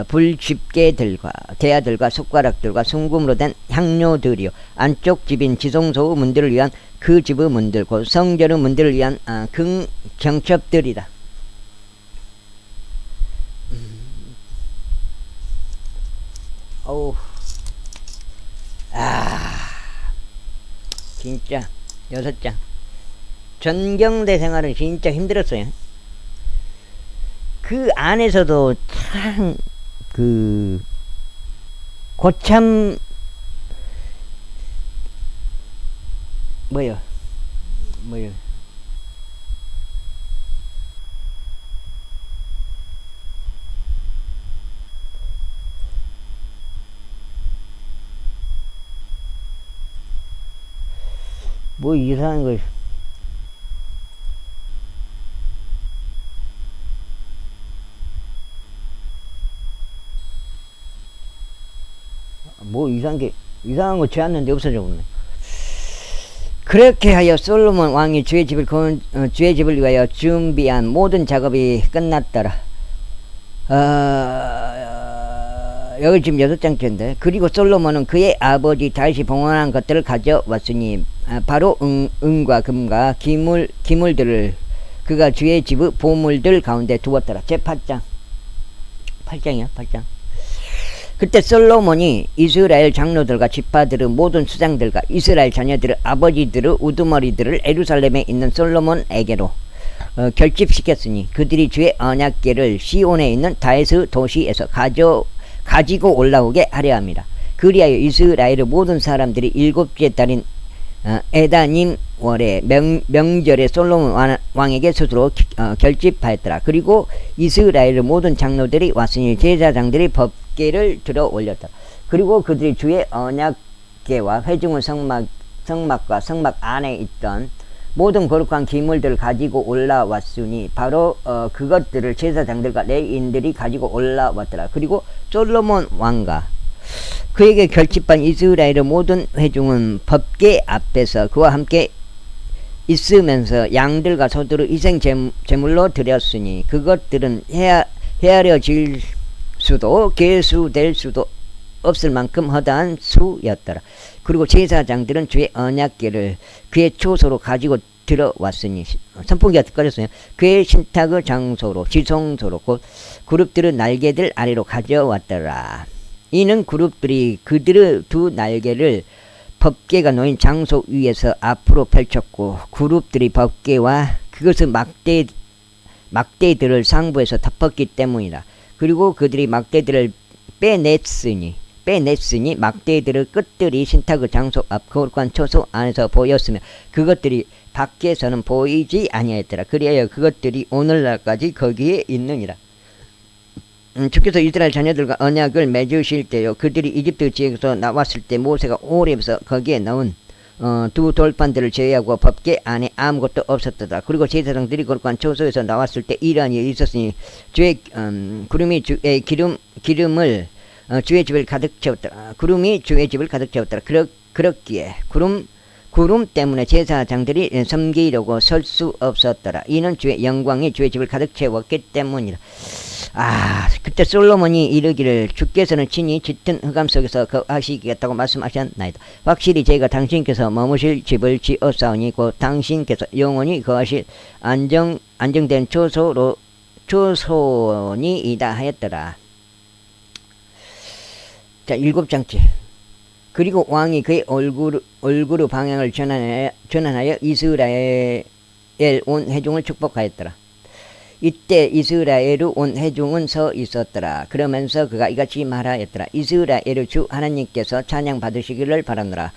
불집게들과 대야들과 숟가락들과 순금으로 된 향료들이요, 안쪽 집인 지성소의 문들을 위한 그 집의 문들, 곧 성전의 문들을 위한 경첩들이다. 어우, 진짜 6장. 전경대 생활은 진짜 힘들었어요. 그 안에서도 참 고참 뭐요 뭐 이상한 걸 이상한 거 채웠는데 없어져 버렸네. 그렇게 하여 솔로몬 왕이 주의 집을 위하여 준비한 모든 작업이 끝났더라. 여기 지금 6장째인데, 그리고 솔로몬은 그의 아버지 다윗이 봉헌한 것들을 가져왔으니 바로 은과 금과 기물들을 그가 주의 집의 보물들 가운데 두었더라. 제 8장. 8장이야 8장. 그때 솔로몬이 이스라엘 장로들과 지파들의 모든 수장들과 이스라엘 자녀들의 아버지들의 우두머리들을 예루살렘에 있는 솔로몬에게로 결집시켰으니 그들이 주의 언약궤를 시온에 있는 다윗의 도시에서 가지고 올라오게 하려 합니다. 그리하여 이스라엘의 모든 사람들이 7째 달인 에다님 월의 명절에 솔로몬 왕에게 스스로 결집하였더라. 그리고 이스라엘의 모든 장로들이 왔으니 제사장들이 법궤를 들어 올렸더라. 그리고 그들이 주의 언약궤와 회중의 성막과 성막 안에 있던 모든 거룩한 기물들을 가지고 올라왔으니 바로 그것들을 제사장들과 레위인들이 가지고 올라왔더라. 그리고 솔로몬 왕과 그에게 결집한 이스라엘의 모든 회중은 법궤 앞에서 그와 함께 있으면서 양들과 소들을 희생 제물로 드렸으니 그것들은 헤아려질 수도 계수될 수도 없을 만큼 허다한 수였더라. 그리고 제사장들은 주의 언약궤를 그의 초소로 가지고 들어왔으니 선풍기가 꺼졌어요. 그의 신탁의 장소로 지성소로 곧 그룹들의 날개들 아래로 가져왔더라. 이는 그룹들이 그들의 두 날개를 법궤가 놓인 장소 위에서 앞으로 펼쳤고 그룹들이 법궤와 그것의 막대들을 상부에서 덮었기 때문이다. 그리고 그들이 막대들을 빼냈으니 막대들의 끝들이 신탁의 장소 앞 거룩한 초소 안에서 보였으며 그것들이 밖에서는 보이지 아니하였더라. 그리하여 그것들이 오늘날까지 거기에 있느니라. 주께서 이스라엘 자녀들과 언약을 맺으실 때요 그들이 이집트 지역에서 나왔을 때 모세가 오렙에서 거기에 넣은 두 돌판들을 제외하고 법궤 안에 아무것도 없었더라. 그리고 제사장들이 거룩한 초소에서 나왔을 때 이러한 일이 있었으니 주의 구름이 주의 기름을 주의 집을 가득 채웠더라. 구름이 주의 집을 가득 채웠더라. 그렇기에 구름 때문에 제사장들이 섬기려고 설 수 없었더라. 이는 주의 영광이 주의 집을 가득 채웠기 때문이라. 그때 솔로몬이 이르기를 주께서는 친히 짙은 흑암 속에서 거하시겠다고 말씀하셨나이다. 확실히 제가 당신께서 머무실 집을 지었사오니 곧 당신께서 영원히 거하실 안정된 초소니이다 하였더라. 자, 7장째. 그리고 왕이 그의 얼굴의 방향을 전환하여 이스라엘 온 회중을 축복하였더라. 이때 이스라엘의 온 회중은 서 있었더라. 그러면서 그가 이같이 말하였더라. 이스라엘의 주 하나님께서 찬양 받으시기를 바라노라.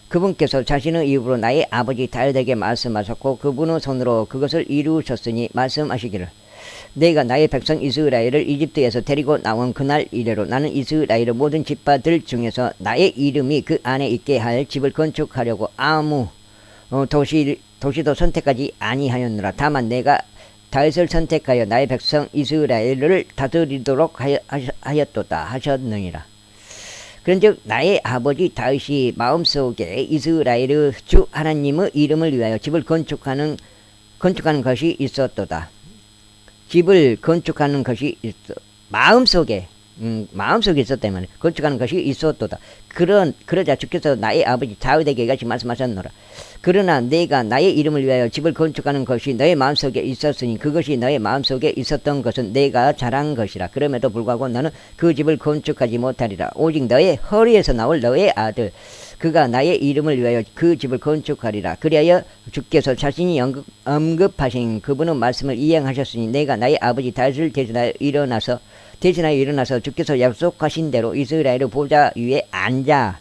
그분께서 자신의 입으로 나의 아버지 다윗에게 말씀하셨고 그분의 손으로 그것을 이루셨으니 말씀하시기를 내가 나의 백성 이스라엘을 이집트에서 데리고 나온 그날 이래로 나는 이스라엘의 모든 지파들 중에서 나의 이름이 그 안에 있게 할 집을 건축하려고 아무 도시도 선택하지 아니하였노라. 다만 내가 다윗을 선택하여 나의 백성 이스라엘을 다스리도록 하였도다 하셨느니라. 그런즉 나의 아버지 다윗이 마음속에 이스라엘의 주 하나님의 이름을 위하여 집을 건축하는 것이 있었도다. 집을 건축하는 것이 마음속에 있었다 말이야. 건축하는 것이 있었도다. 그러자 주께서 나의 아버지 다윗에게 이같이 말씀하셨노라. 그러나 내가 나의 이름을 위하여 집을 건축하는 것이 너의 마음속에 있었으니 그것이 너의 마음속에 있었던 것은 내가 잘한 것이라. 그럼에도 불구하고 너는 그 집을 건축하지 못하리라. 오직 너의 허리에서 나올 너의 아들 그가 나의 이름을 위하여 그 집을 건축하리라. 그리하여 주께서 자신이 언급하신 그분의 말씀을 이행하셨으니 내가 나의 아버지 다윗을 대신하여 일어나서 주께서 약속하신 대로 이스라엘의 보좌 위에 앉아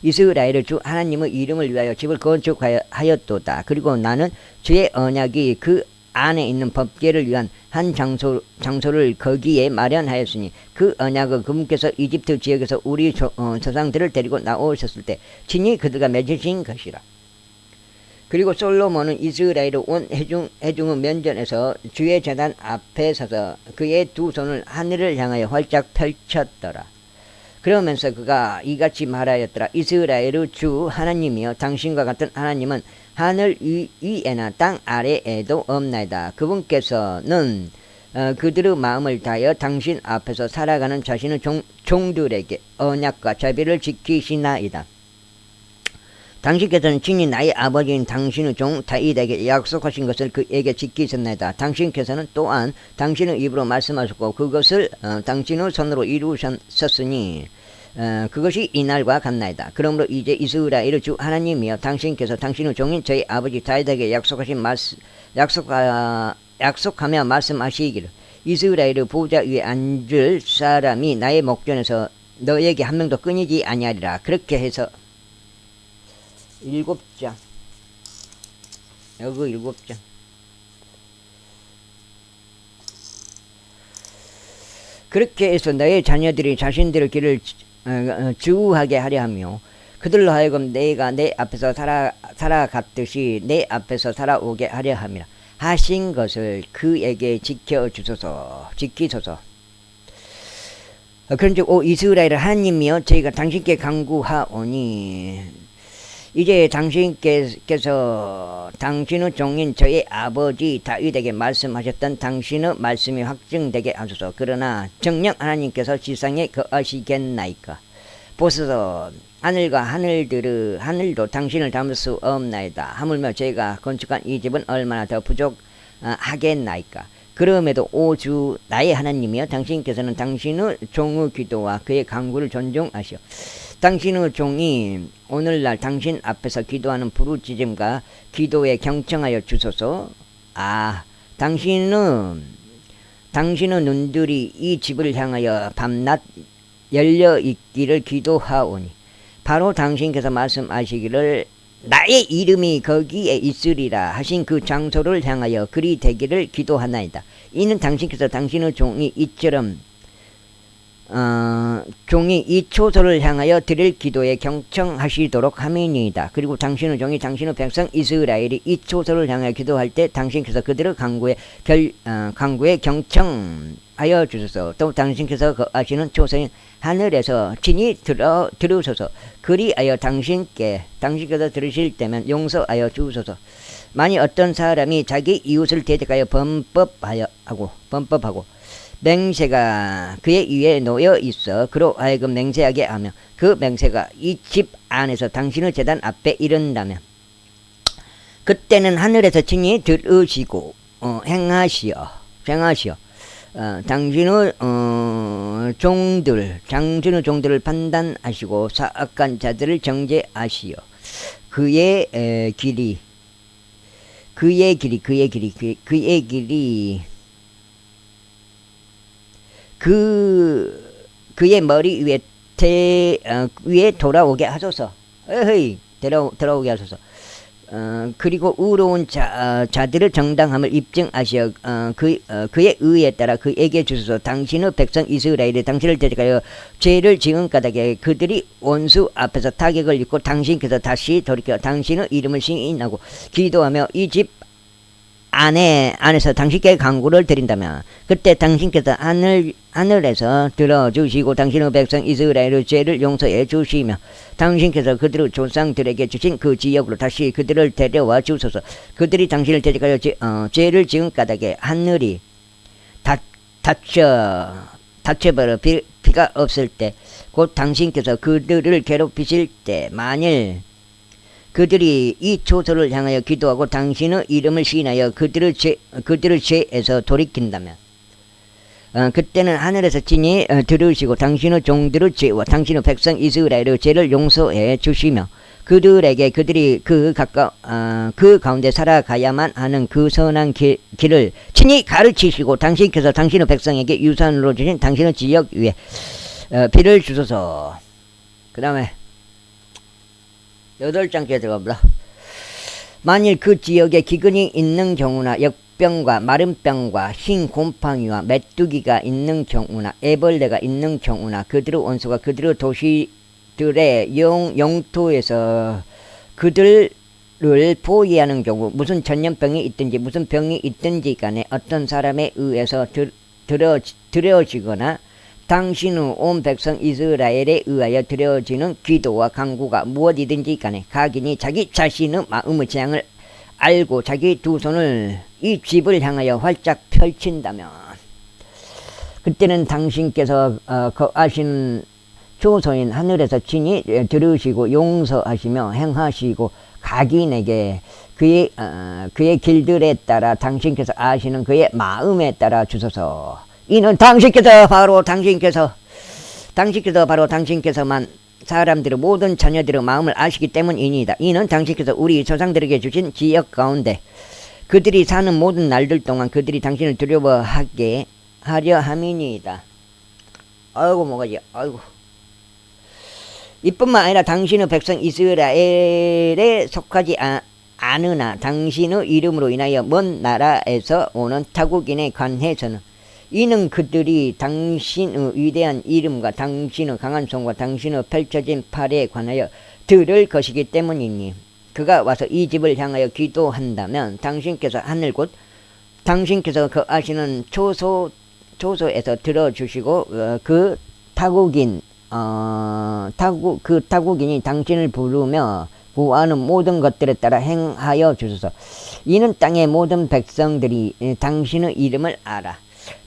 이스라엘의 주 하나님의 이름을 위하여 집을 건축하였도다. 그리고 나는 주의 언약이 그 안에 있는 법궤를 위한 한 장소를 거기에 마련하였으니 그 언약은 그분께서 이집트 지역에서 우리 조상들을 데리고 나오셨을 때 친히 그들과 맺으신 것이라. 그리고 솔로몬은 이스라엘의 온 회중의 면전에서 주의 제단 앞에 서서 그의 두 손을 하늘을 향하여 활짝 펼쳤더라. 그러면서 그가 이같이 말하였더라. 이스라엘의 주 하나님이여 당신과 같은 하나님은 하늘 위에나 땅 아래에도 없나이다. 그분께서는 그들의 마음을 다하여 당신 앞에서 살아가는 자신의 종들에게 언약과 자비를 지키시나이다. 당신께서는 친히 나의 아버지인 당신의 종 다윗에게 약속하신 것을 그에게 지키셨나이다. 당신께서는 또한 당신의 입으로 말씀하셨고 그것을 당신의 손으로 이루셨으니 그것이 이날과 같나이다. 그러므로 이제 이스라엘의 주 하나님이여 당신께서 당신의 종인 저희 아버지 다윗에게 약속하며 말씀하시기를 이스라엘의 보좌 위에 앉을 사람이 나의 목전에서 너에게 한 명도 끊이지 아니하리라. 그렇게 해서 7장 여기 7장 그렇게 해서 너의 자녀들이 자신들의 길을 주우하게 하려 하며 그들로 하여금 내가 내 앞에서 살아갔듯이 내 앞에서 살아오게 하려 함이라 하신 것을 그에게 지키소서. 그런즉 오 이스라엘 하나님이여 저희가 당신께 간구하오니 이제 당신께서 당신의 종인 저의 아버지 다윗에게 말씀하셨던 당신의 말씀이 확증되게 하소서. 그러나 정녕 하나님께서 지상에 거하시겠나이까. 보소서 하늘과 하늘도 당신을 담을 수 없나이다. 하물며 저희가 건축한 이 집은 얼마나 더 부족하겠나이까. 그럼에도 오 주 나의 하나님이여 당신께서는 당신의 종의 기도와 그의 간구를 존중하시오. 당신의 종이 오늘날 당신 앞에서 기도하는 부르짖음과 기도에 경청하여 주소서. 당신의 눈들이 이 집을 향하여 밤낮 열려 있기를 기도하오니 바로 당신께서 말씀하시기를 나의 이름이 거기에 있으리라 하신 그 장소를 향하여 그리 되기를 기도하나이다. 이는 당신께서 당신의 종이 이처럼 종이 이 초소를 향하여 드릴 기도에 경청하시도록 함이니이다. 그리고 당신의 종이 당신의 백성 이스라엘이 이 초소를 향하여 기도할 때 당신께서 그들의 간구에 경청하여 주소서. 또 당신께서 거하시는 초소인 하늘에서 친히 들으소서. 그리하여 당신께서 들으실 때면 용서하여 주소서. 만일 어떤 사람이 자기 이웃을 대적하여 범법하고 맹세가 그의 위에 놓여 있어 그로 하여금 맹세하게 하며 그 맹세가 이 집 안에서 당신의 제단 앞에 이른다면 그때는 하늘에서 친히 들으시고 행하시어 당신의 종들을 판단하시고 사악한 자들을 정죄하시어 그의 길이 그의 머리 위에 돌아오게 하소서. 돌아오게 하소서. 그리고 의로운 자들의 정당함을 입증하시어 그의 의에 따라 그에게 주소서. 당신의 백성 이스라엘이 당신을 대적하여 죄를 지은 까닭에 그들이 원수 앞에서 타격을 입고 당신께서 다시 돌이켜 당신의 이름을 시인하고 기도하며 이 집 안에서 당신께 간구를 드린다면 그때 당신께서 하늘에서 들어주시고 당신의 백성 이스라엘의 죄를 용서해 주시며 당신께서 그들의 조상들에게 주신 그 지역으로 다시 그들을 데려와 주소서. 그들이 당신을 대적하여 죄를 지은 까닭에 하늘이 닫혀버려 비가 없을 때 곧 당신께서 그들을 괴롭히실 때 만일 그들이 이 초소를 향하여 기도하고 당신의 이름을 시인하여 그들의 죄에서 돌이킨다면 그때는 하늘에서 친히 들으시고 당신의 종들의 죄와 당신의 백성 이스라엘의 죄를 용서해 주시며 그들에게 그들이 그 가운데 살아가야만 하는 그 선한 길을 친히 가르치시고 당신께서 당신의 백성에게 유산으로 주신 당신의 지역 위에 비를 주소서. 그 다음에 8장째 들어가보라. 만일 그 지역에 기근이 있는 경우나 역병과 마른병과 흰 곰팡이와 메뚜기가 있는 경우나 애벌레가 있는 경우나 그들의 원수가 그들의 도시들의 영토에서 그들을 포위하는 경우 무슨 전염병이 있든지 무슨 병이 있든지 간에 어떤 사람에 의해서 들여지거나 당신의 온 백성 이스라엘에 의하여 드려지는 기도와 간구가 무엇이든지 간에 각인이 자기 자신의 마음의 재앙을 알고 자기 두 손을 이 집을 향하여 활짝 펼친다면 그때는 당신께서 거하시는 조소인 하늘에서 친히 들으시고 용서하시며 행하시고 각인에게 그의 길들에 따라 당신께서 아시는 그의 마음에 따라 주소서. 이는 당신께서 바로 당신께서만 사람들의 모든 자녀들의 마음을 아시기 때문이니이다. 이는 당신께서 우리 조상들에게 주신 지역 가운데 그들이 사는 모든 날들 동안 그들이 당신을 두려워하게 하려 함이니이다. 아이고 뭐가지 아이고. 이뿐만 아니라 당신의 백성 이스라엘에 속하지 않으나 당신의 이름으로 인하여 먼 나라에서 오는 타국인에 관해서는 이는 그들이 당신의 위대한 이름과 당신의 강한 손과 당신의 펼쳐진 팔에 관하여 들을 것이기 때문이니 그가 와서 이 집을 향하여 기도한다면 당신께서 하늘 곧 당신께서 거하시는 초소에서 들어주시고 그 타국인이 당신을 부르며 구하는 모든 것들에 따라 행하여 주소서. 이는 땅의 모든 백성들이 당신의 이름을 알아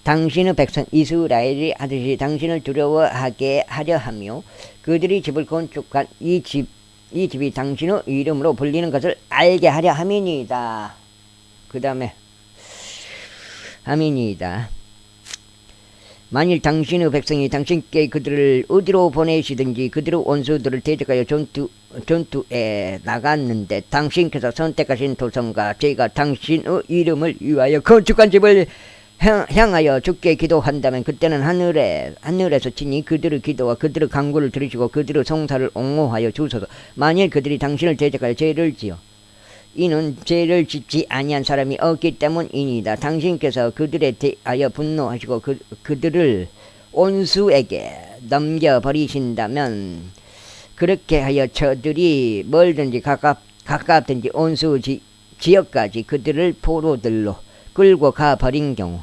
당신의 백성 이스라엘이 하듯이 당신을 두려워하게 하려 하며 그들이 집을 건축한 이 집이 당신의 이름으로 불리는 것을 알게 하려 함이니이다. 그 다음에 함이니이다. 만일 당신의 백성이 당신께 그들을 어디로 보내시든지 그들의 원수들을 대적하여 전투에 나갔는데 당신께서 선택하신 도성과 제가 당신의 이름을 위하여 건축한 집을 향하여 주께 기도한다면 그때는 하늘에서 친히 그들의 기도와 그들의 간구를 들으시고 그들의 성사를 옹호하여 주소서. 만일 그들이 당신을 대적하여 죄를 지어 이는 죄를 짓지 아니한 사람이 없기 때문이니이다. 당신께서 그들에 대하여 분노하시고 그들을 온수에게 넘겨버리신다면 그렇게 하여 저들이 멀든지 가깝든지 온수 지역까지 그들을 포로들로 끌고 가버린 경우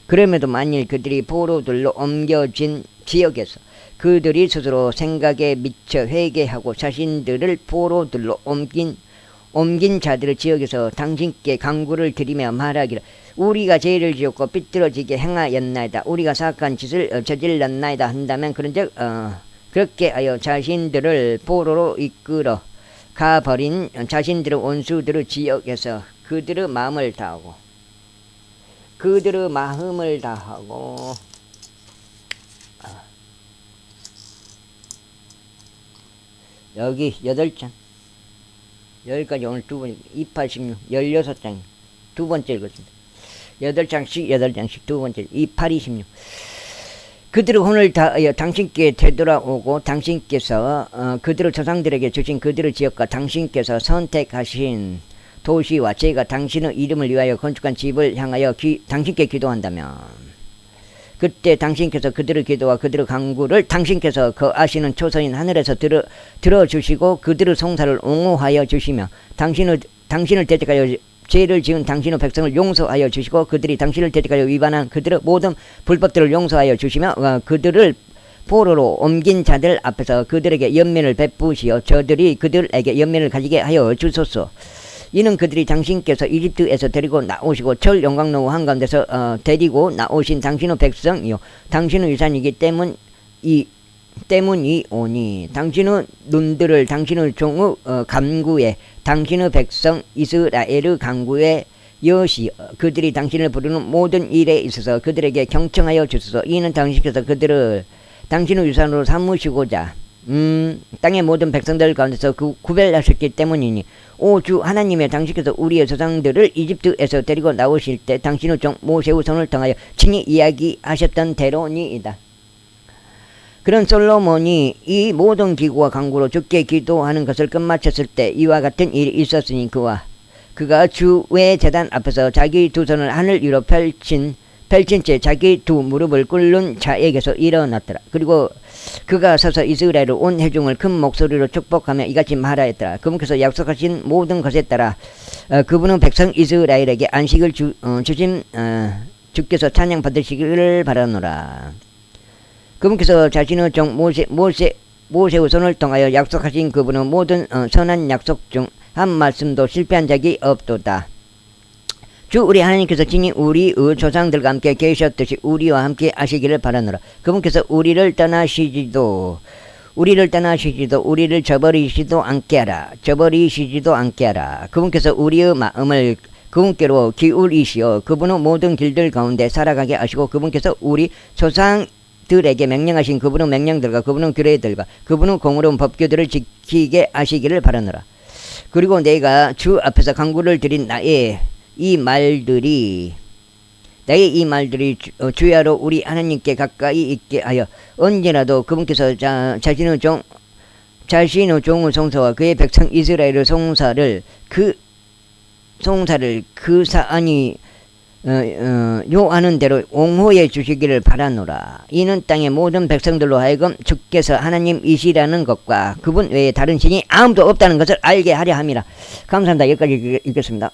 그럼에도 만일 그들이 포로들로 옮겨진 지역에서 그들이 스스로 생각에 미쳐 회개하고 자신들을 포로들로 옮긴 자들의 지역에서 당신께 간구를 드리며 말하기를 우리가 죄를 지었고 삐뚤어지게 행하였나이다. 우리가 사악한 짓을 저질렀나이다 한다면 그런즉 그렇게 하여 자신들을 포로로 이끌어 가버린 자신들의 원수들의 지역에서 그들의 마음을 다하고 여기 8장 여기까지 오늘 두 번 286 16장 두 번째 읽었습니다. 8장씩 두 번째 2826 그들의 혼을 다하여 당신께 되돌아오고 당신께서 그들의 조상들에게 주신 그들의 지역과 당신께서 선택하신 도시와 제가 당신의 이름을 위하여 건축한 집을 향하여 당신께 기도한다면 그때 당신께서 그들의 기도와 그들의 간구를 당신께서 거하시는 초서인 하늘에서 들어주시고 그들의 송사를 옹호하여 주시며 당신을 대적하여 죄를 지은 당신의 백성을 용서하여 주시고 그들이 당신을 대적하여 위반한 그들의 모든 불법들을 용서하여 주시며 그들을 포로로 옮긴 자들 앞에서 그들에게 연민을 베푸시어 저들이 그들에게 연민을 가지게 하여 주소서. 이는 그들이 당신께서 이집트에서 데리고 나오시고 철 용광로 한가운데서 데리고 나오신 당신의 백성이요 당신의 유산이기 때문이오니 당신의 눈들을 당신의 종의 간구에 당신의 백성 이스라엘의 간구에 여시 그들이 당신을 부르는 모든 일에 있어서 그들에게 경청하여 주소서. 이는 당신께서 그들을 당신의 유산으로 삼으시고자 땅의 모든 백성들 가운데서 구별하셨기 때문이니 오 주 하나님의 당신께서 우리의 조상들을 이집트에서 데리고 나오실 때 당신의 종 모세의 손을 통하여 친히 이야기하셨던 대로니이다. 그런 솔로몬이 이 모든 기구와 간구로 주께 기도하는 것을 끝마쳤을 때 이와 같은 일이 있었으니 그가 주의 제단 앞에서 자기 두 손을 하늘 위로 펼친 채 자기 두 무릎을 꿇는 자에게서 일어났더라. 그리고 그가 서서 이스라엘의 온 회중을 큰 목소리로 축복하며 이같이 말하였더라. 그분께서 약속하신 모든 것에 따라 그분은 백성 이스라엘에게 안식을 주신 주께서 찬양 받으시기를 바라노라. 그분께서 자신의 종 모세의 손을 통하여 약속하신 그분의 모든 선한 약속 중 한 말씀도 실패한 적이 없도다. 주 우리 하나님께서 친히 우리의 조상들과 함께 계셨듯이 우리와 함께 하시기를 바라노라. 그분께서 우리를 떠나시지도 우리를 저버리시지도 않게 하라. 그분께서 우리의 마음을 그분께로 기울이시어 그분의 모든 길들 가운데 살아가게 하시고 그분께서 우리 조상들에게 명령하신 그분의 명령들과 그분의 규례들과 그분의 공의로운 법규들을 지키게 하시기를 바라노라. 그리고 내가 주 앞에서 간구를 드린 나의 이 말들이 주야로 우리 하나님께 가까이 있게 하여 언제라도 그분께서 자신의 종의 송사와 그의 백성 이스라엘의 송사를 그 사안이 요하는 대로 옹호해 주시기를 바라노라. 이는 땅의 모든 백성들로 하여금 주께서 하나님이시라는 것과 그분 외에 다른 신이 아무도 없다는 것을 알게 하려 함이라. 감사합니다. 여기까지 읽겠습니다.